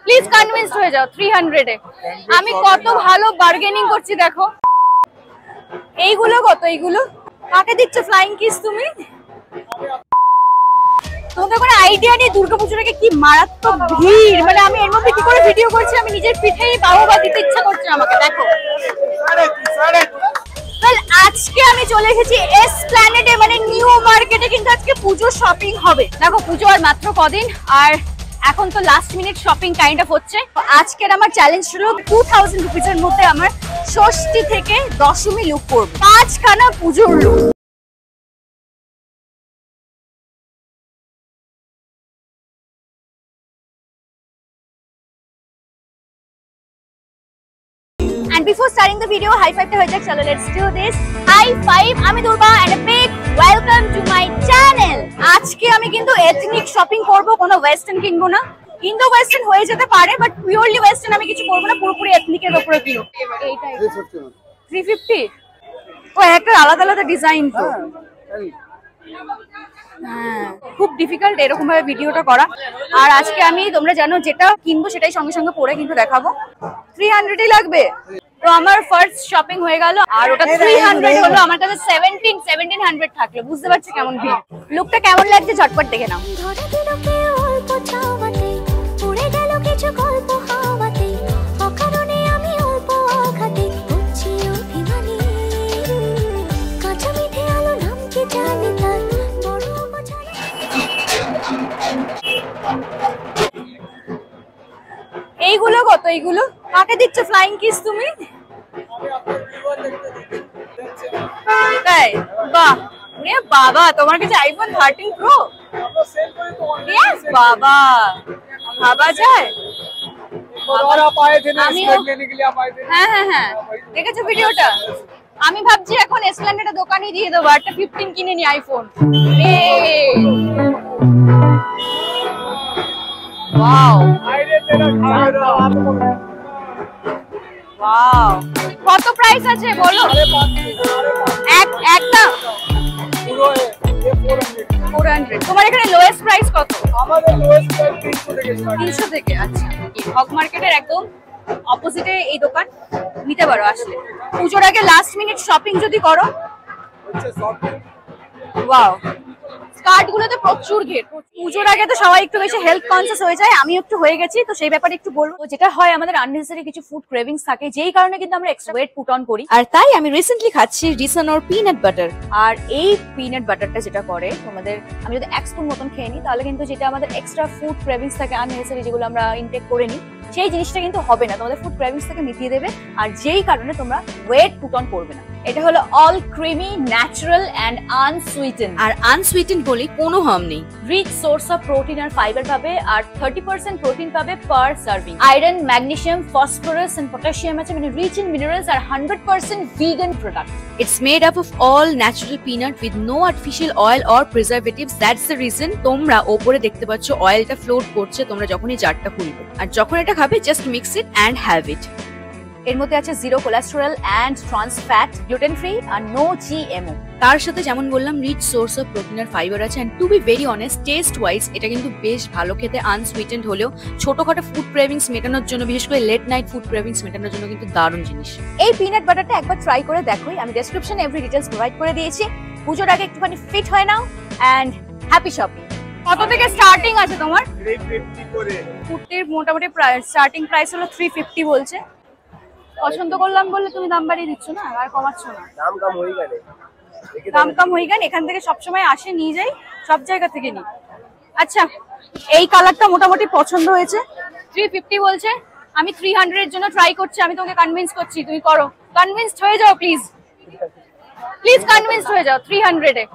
Please convince হয়ে যাও 300 এ। আমি কত ভালো বার্গেনিং করছি দেখো। এইগুলো কত? এইগুলো কাকে দিচ্ছ ফ্লাইং কিস তুমি? তোমাদের কোনো আইডিয়া নেই দুর্গাপুজোটাকে কি মারাত্মক ভিড়। মানে আমি এর মধ্যে কি করে ভিডিও করছি, আমি নিজের পিঠেই বাহুবা দিতে ইচ্ছা করছে আমাকে। দেখো আজকে আমি চলে এসেছি এসপ্ল্যানেডে, মানে নিউ মার্কেটে। কিন্তু আজকে পুজোর শপিং হবে। দেখো পুজো আর মাত্র কদিন, আর এখন তো last minute shopping kind of হচ্ছে। আজকের আমার চ্যালেঞ্জ ছিল 2000 রুপিসের মধ্যে আমার ষষ্ঠী থেকে দশমী লুক করবো, 5খানা পুজোর look. And before starting the video, high five to hojak. Chalo, let's do this. High five. Ami Durba and a big welcome to my channel. আজকে আমি কিন্তু এথনিক শপিং করব, কোনো ওয়েস্টার্ন কিনবো না। ইন্দো ওয়েস্টার্ন হয়ে যেতে পারে, বাট পিওরলি ওয়েস্টার্ন আমি কিছু করবো না, পুরোপুরি এথনিকের উপরে কিনো। এইটাই 350। ও একটা আলাদা আলাদা ডিজাইন তো। হ্যাঁ, খুব ডিফিকাল্ট এরকম ভাবে ভিডিওটা করা। আর আজকে আমি তোমরা জানো যেটা কিনবো সেটাই সঙ্গে সঙ্গে পরে কিন্তু দেখাবো। 300ই লাগবে। তো আমার ফার্স্ট শপিং হয়ে গেল, আর ওটা 300 হলো। আমার কাছে 1700 থাকলো। বুঝতে পারছি কেমন ভিড়। লুকটা কেমন লাগছে ঝটপট দেখে নাও। এইগুলো কত? এইগুলো কাকে দিচ্ছ ফ্লাইং কিস তুমি? তাই? বাহ, ওরে বাবা, তোমার কাছে আইফোন 13 প্রো? ইয়েস বাবা, ভাবা যায়। হ্যাঁ হ্যাঁ হ্যাঁ, দেখেছো ভিডিওটা? আমি ভাবছি এখন এসপ্ল্যানেডে দোকানই দিয়ে দেবো, একটা 15 কিনে নি আইফোন। ওয়াও ওয়াও, কত প্রাইস আছে বলো? একটা 400। তোমার এখানে লোয়েস্ট প্রাইস কত? আমাদের লোয়েস্ট প্রাইস 300 থেকে। আচ্ছা, হক মার্কেটের একদম অপোজিটে এই দোকান, নিতে পারো আসলে। পুজোর আগে লাস্ট মিনিট শপিং যদি করো। ওয়াও, স্কার্ট গুলোতে প্রচুর ঘের। পুজোর আগে তো সবাই একটু বেশি হেলথ কনসিয়াস হয়ে যায়, আমি একটু হয়ে গেছি। তো সেই ব্যাপারে একটু বলবো, যেটা হয় আমাদের আননেসেসারি কিছু ফুড ক্রেভিংস থাকে, যেই কারণে কিন্তু আমরা এক্সট্রা ওয়েট পুট অন করি। আর তাই আমি রিসেন্টলি খাচ্ছি রিসনর পিনাট বাটার। আর এই পিনাট বাটারটা যেটা করে তোমাদের, আমি যদি 1 স্পুন মতন খেয়ে নিই, তাহলে কিন্তু যেটা আমাদের এক্সট্রা ফুড ক্রেভিংস থাকে আননেসেসারি, যেগুলো আমরা ইনটেক করে নিই, সেই জিনিসটা কিন্তু হবে না। তোমাদের ফুড ক্রেভিংস থেকে মিটিয়ে দেবে, আর যেই কারণে তোমরা ওয়েট পুট অন করবে না। এটা হলো all creamy, natural and unsweetened. আর আনসুইটেন বলি কোনো হার্ম নেই। রিচ সোর্স অফ প্রোটিন আর ফাইবার পাবে, আর 30% প্রোটিন পাবে per serving. Iron, magnesium, phosphorus and potassium আছে, মানে রিচ ইন মিনারেলস, আর 100% vegan product. It's made up of all natural peanut with no artificial oil or preservatives. That's the reason তোমরা ওপরে দেখতে পাচ্ছ অয়েলটা ফ্লোট করছে তোমরা যখনই জারটা খুলবে। আর যখন এটা খাবে, just mix it and have it. এর মধ্যে আছে zero cholesterol and trans fat, gluten free আর নো জিএমও। তার সাথে যেমন বললাম রিচ সোর্স অফ প্রোটিন আর ফাইবার আছে। And to be very honest, taste wise এটা কিন্তু বেশ ভালো খেতে। আনসুইটেন্ড হলেও ছোটখাটো ফুড ক্রেভিংস মেটানোর জন্য, বিশেষ করে লেট নাইট ফুড ক্রেভিংস মেটানোর জন্য কিন্তু দারুণ জিনিস। এই পিনাট বাটারটা একবার ট্রাই করে দেখোই। আমি ডেসক্রিপশনে এভরি ডিটেইলস প্রোভাইড করে দিয়েছি। পুজোর আগে একটুখানি ফিট হয়ে নাও এন্ড হ্যাপি শপিং। কত থেকে স্টার্টিং আছে তোমার? 350 করে। কুর্তির মোটামুটি স্টার্টিং প্রাইস হলো 350 বলছে। পছন্দ করলাম বলে তুমি দাম বাড়িয়ে দিচ্ছ না, আর কমাচ্ছ না। দাম কম হয়ে গেল। এখান থেকে সবসময় আসে, নিয়ে যাই, সব জায়গা থেকে নিই। আচ্ছা, এই কালারটা মোটামুটি পছন্দ হয়েছে। 350 বলছে। আমি 300 এর জন্য ট্রাই করছি। আমি তোমাকে কনভিন্স করছি, তুমি করো। কনভিন্সড হয়ে যাও প্লিজ। প্লিজ কনভিন্সড হয়ে যাও 300 এ।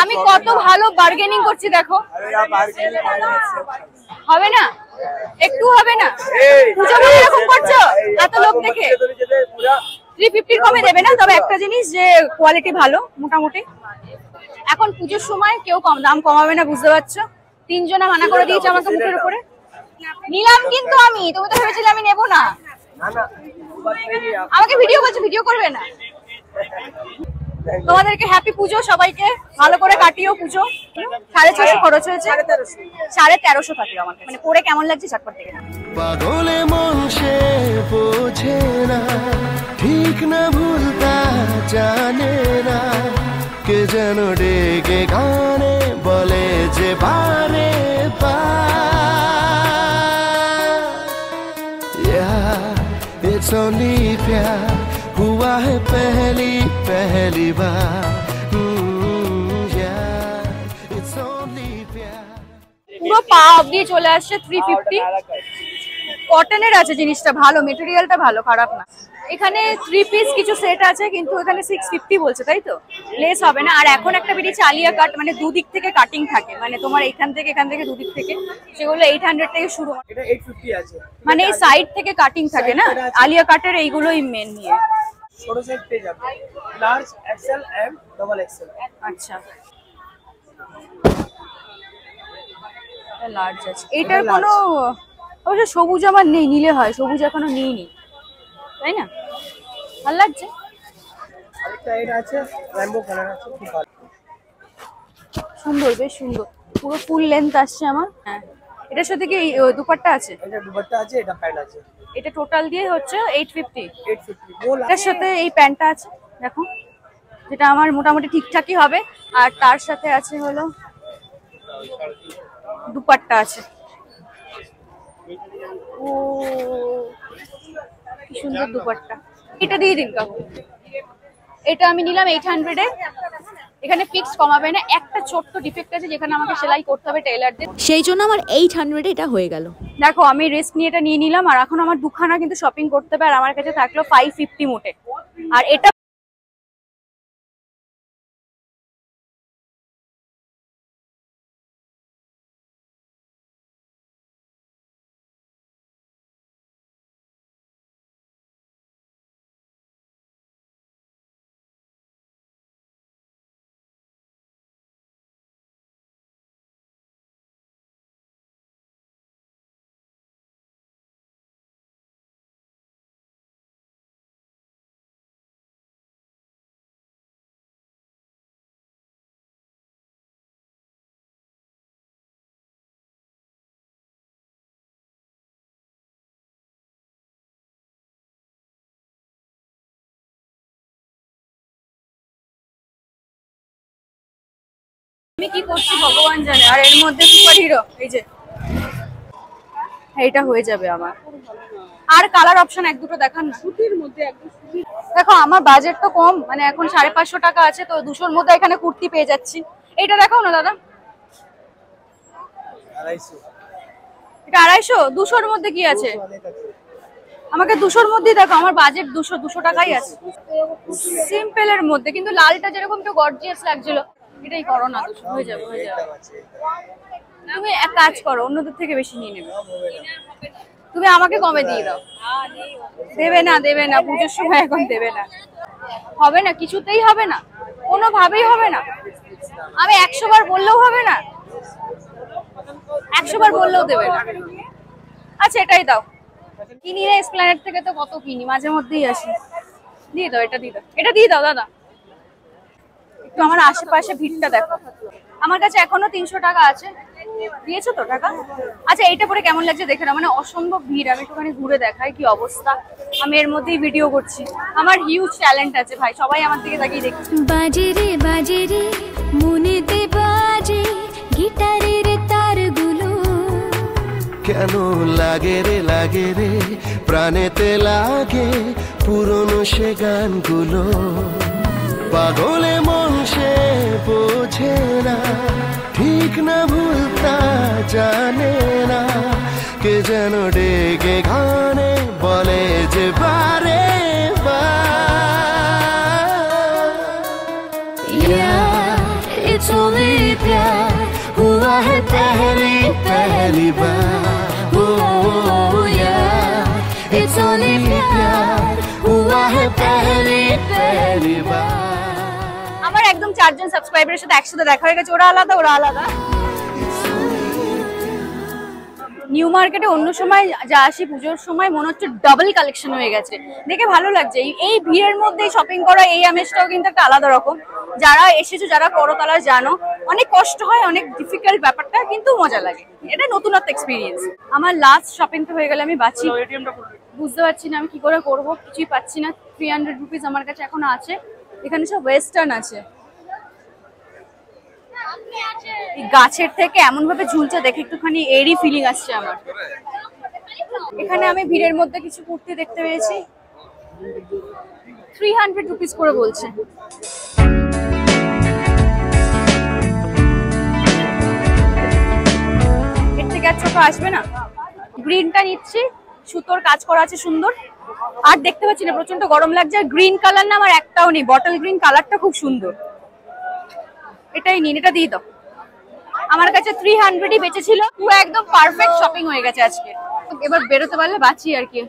আমি কত ভালো বার্গেনিং করছি দেখো। হবে না? একটু হবে না? পুজো বলে এরকম করছো এত লোক দেখে? 350 কমে দেবে না? তবে একটা জিনিস, যে কোয়ালিটি ভালো মোটামুটি। এখন পুজোর সময় কেউ দাম কমাবে না, বুঝতে পারছো। 3 জনা মানা করে দিয়েছে আমাকে মুখের উপরে। নিলাম কিন্তু আমি, তুমি তো ভেবেছিলে আমি নেবো না। আমাকে ভিডিও করছো, ভিডিও করবে না? তোমাদেরকে হ্যাপি পুজো, সবাইকে ভালো করে কাটিও পুজো। 650 খরচ হয়েছে, 1350 থাকলো আমার কাছে। মানে পরে কেমন লাগছে ঝটপট থেকে পাগলে মন সে বোঝে না, ঠিক না ভুলতা জানে না, কে যেন ডেকে গানে বলে যে বারে It's only प्यार हुआ है पहली पहली बार It's only प्यार। পুরো পা অবধি চলে আসছে 350। কটনের আছে জিনিসটা, ভালো মেটেরিয়ালটা ভালো, খারাপ না। এখানে 3 পিস কিছু সেট আছে, কিন্তু এখানে 650 বলছে, তাই তো লেস হবে না। আর এখন একটা বেরিয়েছে আলিয়া কাট, মানে দুদিক থেকে কাটিং থাকে, মানে তোমার এখান থেকে দুদিক থেকে, সেগুলো 800 থেকে শুরু। এটা 850 আছে, মানে এই সাইড থেকে কাটিং থাকে না, আলিয়া কাটের এইগুলোই মেন নিয়ে। ছোট সাইজ পেয়ে যাবে, large, XL, M, double XL. আচ্ছা, লার্জ আছে। এটার কোনো অবশ্য সবুজ আমার নেই, নিলে হয়, সবুজ এখনো নিইনি, তাই না? ভালো লাগছে। আরেকটা এটা আছে, রেইনবো কালার আছে, খুব ভালো, সুন্দর, বেশ সুন্দর, পুরো ফুল লেন্থ আসছে আমার। হ্যাঁ, এটার সাথে কি দুপাট্টা আছে? এটা দুপাট্টা আছে, এটা প্যান্ট আছে। এটা টোটাল দিয়ে হচ্ছে 850। 850 গোল এটার সাথে এই প্যান্টটা আছে, দেখো, যেটা আমার মোটামুটি ঠিকঠাকই হবে। আর তার সাথে আছে হলো দুপাট্টা আছে। ও কি সুন্দর দুপাট্টা, এটা দিয়ে দিন কাকু। এটা আমি নিলাম 800 এ। এখানে ফিক্স কমাবে না, একটা ছোট্ট ডিফেক্ট আছে যেখানে আমাকে সেলাই করতে হবে টেইলারদের, সেই জন্য আমার 800 এটা হয়ে গেল। দেখো আমি রিস্ক নিয়ে এটা নিয়ে নিলাম। আর এখন আমার দুখানা কিন্তু শপিং করতে হবে, আর আমার কাছে থাকলো 550 মোটে। আর এটা আমি কি করছি ভগবান জানে। আর এর মধ্যে সুপার হিরো, এই যে এইটা হয়ে যাবে আমার। আর কালার অপশন এক দুটো দেখান না, সুতির মধ্যে একদম। দেখো আমার বাজেট তো কম, মানে এখন 550 টাকা আছে, তো 200-র মধ্যে এখানে কুর্তি পেয়ে যাচ্ছি। এইটা দেখাও না দাদা, 250 এটা 250। 200-র মধ্যে কি আছে? আমাকে 200-র মধ্যেই দেখো, আমার বাজেট 200 টাকাই আছে। সিম্পল এর মধ্যে, কিন্তু লালটা যেরকম একটু গর্জিয়াস লাগছিল, এটাই করো না, 200 হয়ে যাবে, হয়ে যাবে। তুমি এক কাজ করো, অন্যদের থেকে বেশি নিয়ে নেবে, তুমি আমাকে কমে দিয়ে দাও। দেবে না পুজোর সময়, এখন দেবে না, হবে না, কিছুতেই হবে না, কোনোভাবেই হবে না। আমি 100 বার বললেও হবে না, 100 বার বললেও দেবে না। আচ্ছা এটাই দাও। কিনি না এসপ্ল্যানেড থেকে, তো কত কিনি, মাঝে মধ্যেই আসি। দিয়ে দাও, এটা দিয়ে দাও, এটা দিয়ে দাও দাদা। একটু আমার আশেপাশে ভিড়টা দেখো, আমার কাছে এখনো 300 টাকা আছে। দিয়েছো তো টাকা? আচ্ছা এইটা পরে কেমন লাগছে দেখে নাও, মানে অসম্ভব ভিড়। আমি একটুখানি ঘুরে দেখাই কি অবস্থা। আমি এর মধ্যেই ভিডিও করছি, আমার হিউজ ট্যালেন্ট আছে ভাই, সবাই আমার দিকে তাকিয়ে দেখছে। বাজে রে মনেতে বাজে গিটারের তারগুলো, কেন লাগে রে প্রাণেতে লাগে পুরনো সে গানগুলো, পাগলে মন সে বোঝে না, ঠিক না ভুলতা জানে না, কে যেন ডেকে গানে বলে যে বারে It's only प्यार हुआ है पहली बार, oh yeah, it's only प्यार हुआ है पहली बार। আমার একদম 4 জন সাবস্ক্রাইবারের সাথে একসাথে দেখা হয়ে গেছে, ওরা আলাদা। নিউ মার্কেটে অন্য সময় যা আসি পুজোর সময় মনে হচ্ছে ডাবল কালেকশন হয়ে গেছে, দেখে ভালো লাগছে। এই ভিড়ের মধ্যে শপিং করা এই আমেজটাও কিন্তু একটা আলাদা রকম। যারা এসেছো, যারা করতালা জানো, অনেক কষ্ট হয়, অনেক ডিফিকাল্ট ব্যাপারটা, কিন্তু মজা লাগে। এটা নতুনত্ব এক্সপিরিয়েন্স। আমার লাস্ট শপিংটা হয়ে গেলে আমি বাঁচি, বুঝতে পারছি না আমি কি করে করবো, কিছুই পাচ্ছি না। 300 রুপিস আমার কাছে এখনো আছে। এখানে সব ওয়েস্টার্ন আছে। গাছের থেকে এমন ভাবে ঝুলছে দেখে একটুখানি এরই ফিলিং আসছে আমার। এখানে আমি ভিড়ের মধ্যে কিছু কুর্তি দেখতে পেয়েছি, 300 রুপিস করে বলছে। এর থেকে আর ছোট আসবে না। গ্রিনটা নিচ্ছি, সুতোর কাজ করা আছে সুন্দর। আর দেখতে পাচ্ছি না, প্রচন্ড গরম লাগছে। গ্রিন কালার না আমার একটাও নেই, বটল গ্রিন কালারটা খুব সুন্দর। এটাই নিন, এটা দিয়ে দাও। আমার কাছে 300ই বেঁচেছিল, পুরো একদম পারফেক্ট শপিং হয়ে গেছে আজকে। এবার বেরোতে পারলে বাঁচি আর কি।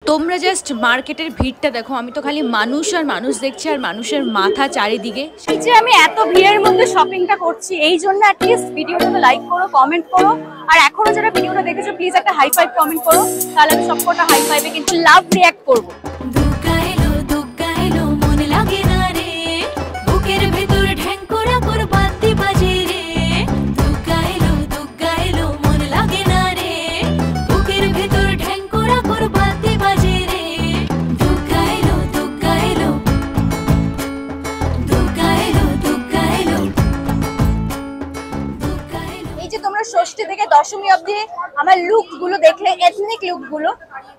তোমরা জাস্ট মার্কেটের ভিড়টা দেখো, আমি তো খালি মানুষ আর মানুষ দেখছি, আর মানুষের মাথা চারিদিকে। এই যে আমি এত ভিড়ের মধ্যে শপিংটা করছি, এই জন্য অ্যাটলিস্ট ভিডিওটাতে লাইক করো, কমেন্ট করো, আর এখনো যারা ভিডিওটা দেখেছো প্লিজ একটা হাই ফাইভ কমেন্ট করো, তাহলে আমি সবকটা হাই ফাইভে কিন্তু লাভ রিঅ্যাক্ট করবো। ষষ্ঠী থেকে দশমী অবধি আমার লুক গুলো দেখলে, এথনিক লুক গুলো,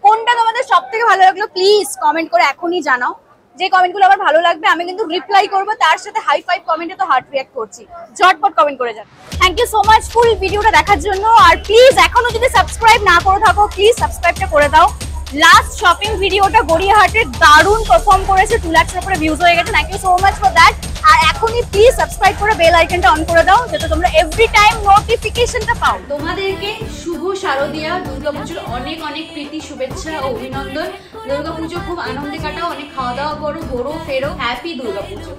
কোনটা তোমাদের সব থেকে ভালো লাগলো প্লিজ কমেন্ট করে এখনই জানাও। যে কমেন্ট গুলো আমার ভালো লাগবে আমি কিন্তু রিপ্লাই করবো, তার সাথে হাই ফাইভ কমেন্টে তো হার্ট রিঅ্যাক্ট করছি। ঝটপট কমেন্ট করে যান। থ্যাংক ইউ সো মাচ ফুল ভিডিওটা দেখার জন্য। আর প্লিজ এখনো যদি সাবস্ক্রাইব না করে থাকো প্লিজ সাবস্ক্রাইবটা করে দাও। লাস্ট শপিং ভিডিওটা গড়িয়াহাটের দারুণ পারফর্ম করেছে, 2 লাখের উপরে ভিউজ হয়ে গেছে। Thank you so much for that. আর এখনই প্লিজ সাবস্ক্রাইব করে বেল আইকনটা অন করে দাও, যাতে তোমরা এভরি টাইম নোটিফিকেশনটা পাও। তোমাদেরকে শুভ শারদীয়া দুর্গাপুজোর অনেক অনেক প্রীতি, শুভেচ্ছা ও অভিনন্দন। দুর্গাপুজো খুব আনন্দে কাটাও, অনেক খাওয়া দাওয়া করো, ঘোরো ফেরো। হ্যাপি দুর্গাপুজো।